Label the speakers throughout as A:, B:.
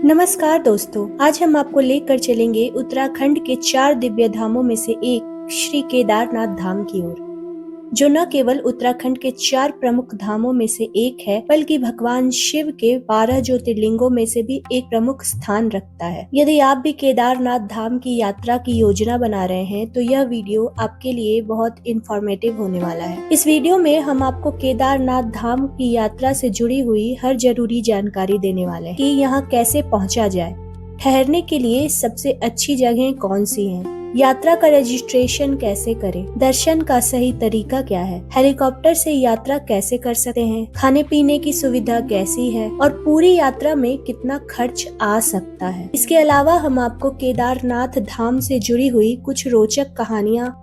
A: नमस्कार दोस्तों, आज हम आपको लेकर चलेंगे उत्तराखंड के 4 दिव्य धामों में से एक श्री केदारनाथ धाम की ओर, जो न केवल उत्तराखंड के 4 प्रमुख धामों में से एक है, बल्कि भगवान शिव के 12 ज्योतिर्लिंगों में से भी एक प्रमुख स्थान रखता है। यदि आप भी केदारनाथ धाम की यात्रा की योजना बना रहे हैं, तो यह वीडियो आपके लिए बहुत इंफॉर्मेटिव होने वाला है। इस वीडियो में हम आपको केदारनाथ धाम की यात्रा से जुड़ी हुई हर जरूरी जानकारी देने वाले हैं कि यहाँ कैसे पहुँचा जाए, ठहरने के लिए सबसे अच्छी जगह कौन सी हैं, यात्रा का रजिस्ट्रेशन कैसे करें, दर्शन का सही तरीका क्या है, हेलीकॉप्टर से यात्रा कैसे कर सकते हैं, खाने पीने की सुविधा कैसी है और पूरी यात्रा में कितना खर्च आ सकता है। इसके अलावा हम आपको केदारनाथ धाम से जुड़ी हुई कुछ रोचक कहानियाँ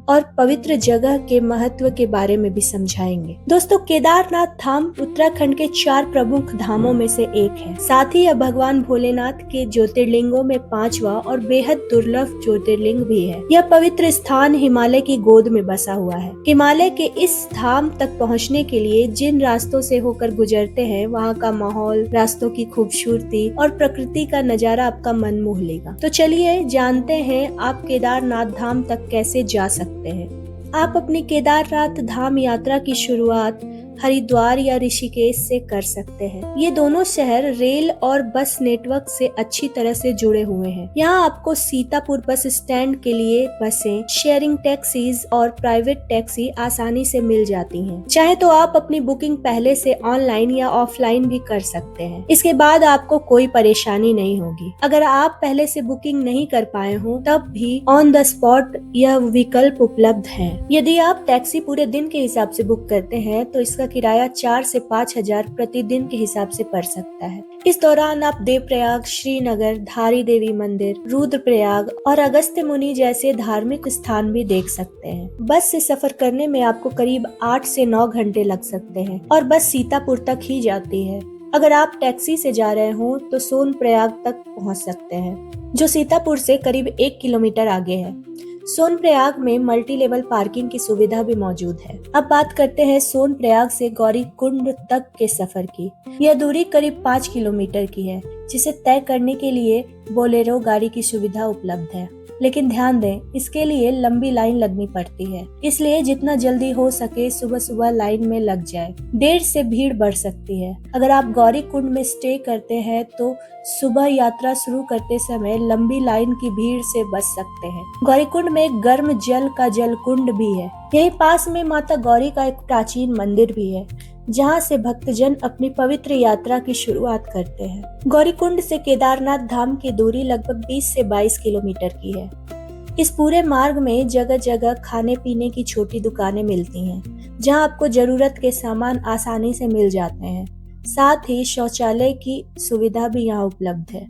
A: और पवित्र जगह के महत्व के बारे में भी समझाएंगे। दोस्तों, केदारनाथ धाम उत्तराखंड के 4 प्रमुख धामों में से एक है। साथ ही यह भगवान भोलेनाथ के ज्योतिर्लिंगों में 5वां और बेहद दुर्लभ ज्योतिर्लिंग भी है। यह पवित्र स्थान हिमालय की गोद में बसा हुआ है। हिमालय के इस धाम तक पहुँचने के लिए जिन रास्तों से होकर गुजरते हैं, वहाँ का माहौल, रास्तों की खूबसूरती और प्रकृति का नजारा आपका मन मोह लेगा। तो चलिए जानते हैं आप केदारनाथ धाम तक कैसे जा सकते हैं। आप अपनी केदारनाथ धाम यात्रा की शुरुआत हरिद्वार या ऋषिकेश से कर सकते हैं। ये दोनों शहर रेल और बस नेटवर्क से अच्छी तरह से जुड़े हुए हैं। यहाँ आपको सीतापुर बस स्टैंड के लिए बसें, शेयरिंग टैक्सीज और प्राइवेट टैक्सी आसानी से मिल जाती हैं। चाहे तो आप अपनी बुकिंग पहले से ऑनलाइन या ऑफलाइन भी कर सकते हैं। इसके बाद आपको कोई परेशानी नहीं होगी। अगर आप पहले से बुकिंग नहीं कर पाए हो, तब भी ऑन द स्पॉट यह विकल्प उपलब्ध है। यदि आप टैक्सी पूरे दिन के हिसाब से बुक करते हैं, तो इसका किराया 4 से 5 हजार प्रतिदिन के हिसाब से पड़ सकता है। इस दौरान आप देवप्रयाग, श्रीनगर, धारी देवी मंदिर, रुद्रप्रयाग और अगस्त्य मुनि जैसे धार्मिक स्थान भी देख सकते हैं। बस से सफर करने में आपको करीब 8 से 9 घंटे लग सकते हैं और बस सीतापुर तक ही जाती है। अगर आप टैक्सी से जा रहे हो तो सोनप्रयाग तक पहुंच सकते हैं, जो सीतापुर से करीब 1 किलोमीटर आगे है। सोनप्रयाग में मल्टी लेवल पार्किंग की सुविधा भी मौजूद है। अब बात करते हैं सोनप्रयाग से गौरीकुंड तक के सफर की। यह दूरी करीब 5 किलोमीटर की है, जिसे तय करने के लिए बोलेरो गाड़ी की सुविधा उपलब्ध है। लेकिन ध्यान दें, इसके लिए लंबी लाइन लगनी पड़ती है, इसलिए जितना जल्दी हो सके सुबह सुबह लाइन में लग जाए। देर से भीड़ बढ़ सकती है। अगर आप गौरीकुंड में स्टे करते हैं तो सुबह यात्रा शुरू करते समय लंबी लाइन की भीड़ से बच सकते हैं। गौरीकुंड में एक गर्म जल का जलकुंड भी है। यही पास में माता गौरी का एक प्राचीन मंदिर भी है, जहाँ से भक्तजन अपनी पवित्र यात्रा की शुरुआत करते हैं। गौरीकुंड से केदारनाथ धाम की दूरी लगभग 20 से 22 किलोमीटर की है। इस पूरे मार्ग में जगह जगह खाने पीने की छोटी दुकानें मिलती हैं, जहाँ आपको जरूरत के सामान आसानी से मिल जाते हैं। साथ ही शौचालय की सुविधा भी यहाँ उपलब्ध है।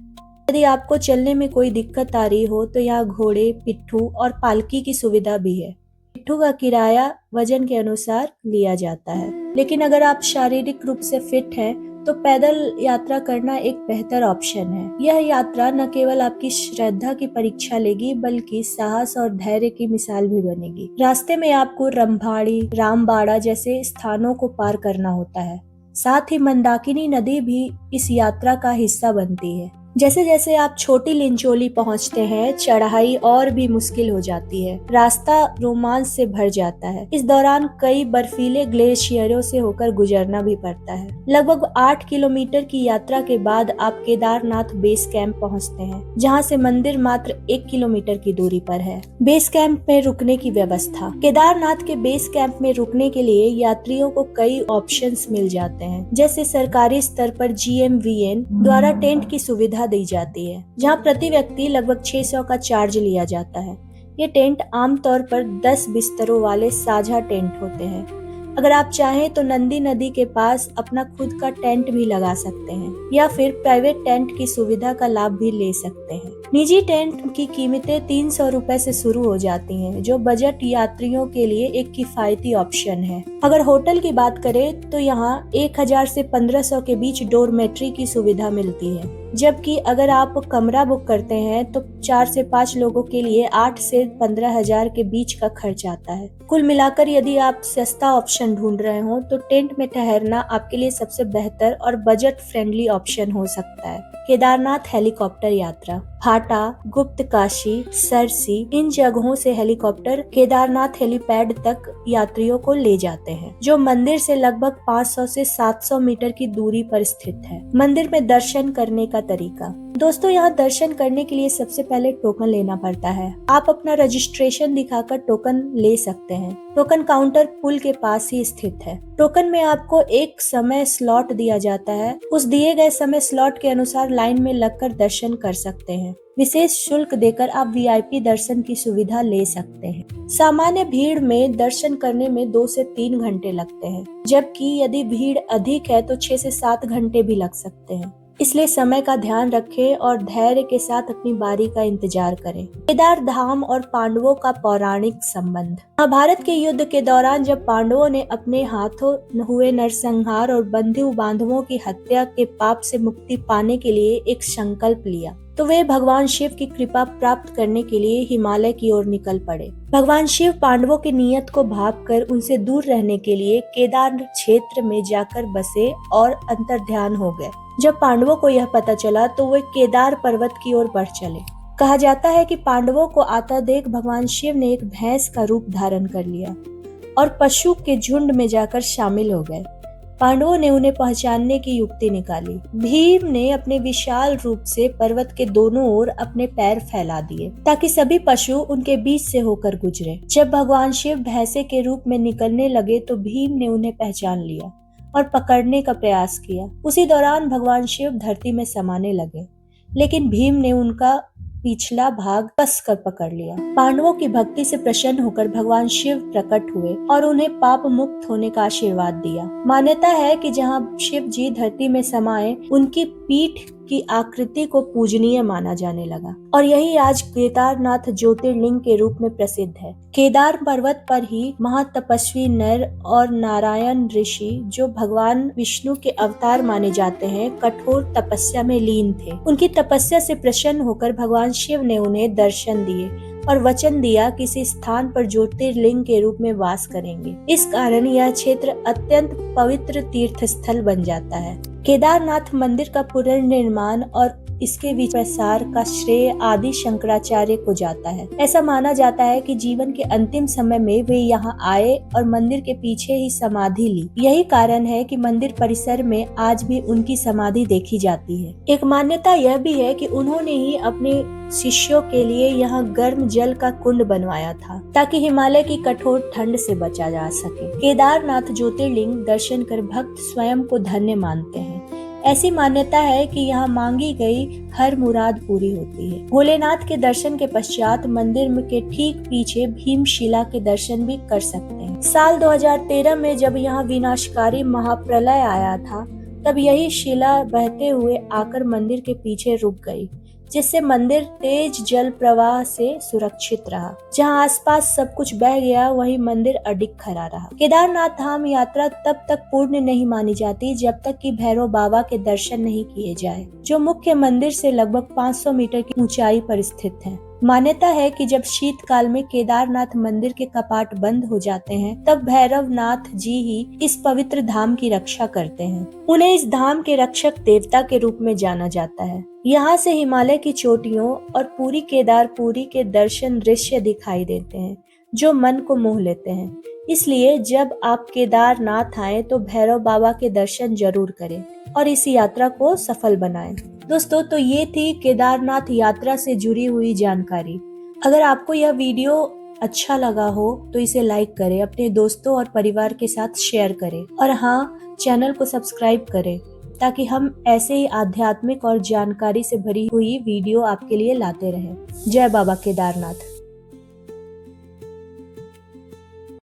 A: यदि आपको चलने में कोई दिक्कत आ रही हो, तो यहाँ घोड़े, पिट्ठू और पालकी की सुविधा भी है। पिट्ठू का किराया वजन के अनुसार लिया जाता है, लेकिन अगर आप शारीरिक रूप से फिट हैं, तो पैदल यात्रा करना एक बेहतर ऑप्शन है। यह यात्रा न केवल आपकी श्रद्धा की परीक्षा लेगी, बल्कि साहस और धैर्य की मिसाल भी बनेगी। रास्ते में आपको रंभाड़ी, रामबाड़ा जैसे स्थानों को पार करना होता है। साथ ही मंदाकिनी नदी भी इस यात्रा का हिस्सा बनती है। जैसे जैसे आप छोटी लिंचोली पहुंचते हैं, चढ़ाई और भी मुश्किल हो जाती है। रास्ता रोमांच से भर जाता है। इस दौरान कई बर्फीले ग्लेशियरों से होकर गुजरना भी पड़ता है। लगभग 8 किलोमीटर की यात्रा के बाद आप केदारनाथ बेस कैंप पहुंचते हैं, जहां से मंदिर मात्र 1 किलोमीटर की दूरी पर है। बेस कैंप में रुकने की व्यवस्था। केदारनाथ के बेस कैंप में रुकने के लिए यात्रियों को कई ऑप्शंस मिल जाते हैं, जैसे सरकारी स्तर पर GMVN द्वारा टेंट की सुविधा दी जाती है, जहां प्रति व्यक्ति लगभग 600 का चार्ज लिया जाता है। ये टेंट आमतौर पर 10 बिस्तरों वाले साझा टेंट होते हैं। अगर आप चाहें तो नंदी नदी के पास अपना खुद का टेंट भी लगा सकते हैं, या फिर प्राइवेट टेंट की सुविधा का लाभ भी ले सकते हैं। निजी टेंट की कीमतें 300 रुपए से शुरू हो जाती हैं, जो बजट यात्रियों के लिए एक किफायती ऑप्शन है। अगर होटल की बात करें तो यहाँ 1000 से 1500 के बीच डोरमेट्री की सुविधा मिलती है, जबकि अगर आप कमरा बुक करते हैं तो 4 से 5 लोगों के लिए 8 से 15 हजार के बीच का खर्च आता है। कुल मिलाकर यदि आप सस्ता ऑप्शन ढूंढ रहे हो तो टेंट में ठहरना आपके लिए सबसे बेहतर और बजट फ्रेंडली ऑप्शन हो सकता है। केदारनाथ हेलीकॉप्टर यात्रा। फाटा, गुप्तकाशी, सरसी, इन जगहों से हेलीकॉप्टर केदारनाथ हेलीपैड तक यात्रियों को ले जाते हैं, जो मंदिर से लगभग 500 से 700 मीटर की दूरी पर स्थित है। मंदिर में दर्शन करने का तरीका। दोस्तों, यहाँ दर्शन करने के लिए सबसे पहले टोकन लेना पड़ता है। आप अपना रजिस्ट्रेशन दिखाकर टोकन ले सकते हैं। टोकन काउंटर पुल के पास ही स्थित है। टोकन में आपको एक समय स्लॉट दिया जाता है। उस दिए गए समय स्लॉट के अनुसार लाइन में लगकर दर्शन कर सकते हैं। विशेष शुल्क देकर आप वीआईपी दर्शन की सुविधा ले सकते हैं। सामान्य भीड़ में दर्शन करने में 2 से 3 घंटे लगते हैं, जबकि यदि भीड़ अधिक है तो 6 से 7 घंटे भी लग सकते हैं। इसलिए समय का ध्यान रखें और धैर्य के साथ अपनी बारी का इंतजार करें। केदार धाम और पांडवों का पौराणिक संबंध। महाभारत के युद्ध के दौरान जब पांडवों ने अपने हाथों हुए नरसंहार और बंधु बांधवों की हत्या के पाप से मुक्ति पाने के लिए एक संकल्प लिया, तो वे भगवान शिव की कृपा प्राप्त करने के लिए हिमालय की ओर निकल पड़े। भगवान शिव पांडवों की नीयत को भांपकर उनसे दूर रहने के लिए केदार क्षेत्र में जाकर बसे और अंतर्ध्यान हो गए। जब पांडवों को यह पता चला तो वे केदार पर्वत की ओर बढ़ चले। कहा जाता है कि पांडवों को आता देख भगवान शिव ने एक भैंस का रूप धारण कर लिया और पशु के झुंड में जाकर शामिल हो गए। पांडवों ने उन्हें पहचानने की युक्ति निकाली। भीम ने अपने विशाल रूप से पर्वत के दोनों ओर अपने पैर फैला दिए ताकि सभी पशु उनके बीच से होकर गुजरे। जब भगवान शिव भैंसे के रूप में निकलने लगे तो भीम ने उन्हें पहचान लिया और पकड़ने का प्रयास किया। उसी दौरान भगवान शिव धरती में समाने लगे, लेकिन भीम ने उनका पिछला भाग कसकर पकड़ लिया। पांडवों की भक्ति से प्रसन्न होकर भगवान शिव प्रकट हुए और उन्हें पाप मुक्त होने का आशीर्वाद दिया। मान्यता है कि जहां शिव जी धरती में समाये, उनकी पीठ की आकृति को पूजनीय माना जाने लगा और यही आज केदारनाथ ज्योतिर्लिंग के रूप में प्रसिद्ध है। केदार पर्वत पर ही महातपस्वी नर और नारायण ऋषि, जो भगवान विष्णु के अवतार माने जाते हैं, कठोर तपस्या में लीन थे। उनकी तपस्या से प्रसन्न होकर भगवान शिव ने उन्हें दर्शन दिए और वचन दिया कि इस स्थान पर ज्योतिर्लिंग के रूप में वास करेंगे। इस कारण यह क्षेत्र अत्यंत पवित्र तीर्थ स्थल बन जाता है। केदारनाथ मंदिर का पुनर्निर्माण और इसके प्रसार का श्रेय आदि शंकराचार्य को जाता है। ऐसा माना जाता है कि जीवन के अंतिम समय में वे यहाँ आए और मंदिर के पीछे ही समाधि ली। यही कारण है कि मंदिर परिसर में आज भी उनकी समाधि देखी जाती है। एक मान्यता यह भी है कि उन्होंने ही अपने शिष्यों के लिए यहाँ गर्म जल का कुंड बनवाया था ताकि हिमालय की कठोर ठंड से बचा जा सके। केदारनाथ ज्योतिर्लिंग दर्शन कर भक्त स्वयं को धन्य मानते हैं। ऐसी मान्यता है कि यहाँ मांगी गई हर मुराद पूरी होती है। भोलेनाथ के दर्शन के पश्चात मंदिर के ठीक पीछे भीमशिला के दर्शन भी कर सकते हैं। साल 2013 में जब यहाँ विनाशकारी महाप्रलय आया था, तब यही शिला बहते हुए आकर मंदिर के पीछे रुक गई, जिससे मंदिर तेज जल प्रवाह से सुरक्षित रहा। जहां आसपास सब कुछ बह गया, वहीं मंदिर अडिग खड़ा रहा। केदारनाथ धाम यात्रा तब तक पूर्ण नहीं मानी जाती जब तक कि भैरव बाबा के दर्शन नहीं किए जाए, जो मुख्य मंदिर से लगभग 500 मीटर की ऊंचाई पर स्थित है। मान्यता है कि जब शीतकाल में केदारनाथ मंदिर के कपाट बंद हो जाते हैं, तब भैरवनाथ जी ही इस पवित्र धाम की रक्षा करते हैं। उन्हें इस धाम के रक्षक देवता के रूप में जाना जाता है। यहाँ से हिमालय की चोटियों और पूरी केदारपुरी के दर्शन दृश्य दिखाई देते हैं, जो मन को मोह लेते हैं। इसलिए जब आप केदारनाथ आए तो भैरव बाबा के दर्शन जरूर करें और इस यात्रा को सफल बनाएं। दोस्तों, तो ये थी केदारनाथ यात्रा से जुड़ी हुई जानकारी। अगर आपको यह वीडियो अच्छा लगा हो तो इसे लाइक करें, अपने दोस्तों और परिवार के साथ शेयर करें और हाँ, चैनल को सब्सक्राइब करें ताकि हम ऐसे ही आध्यात्मिक और जानकारी से भरी हुई वीडियो आपके लिए लाते रहें। जय बाबा केदारनाथ।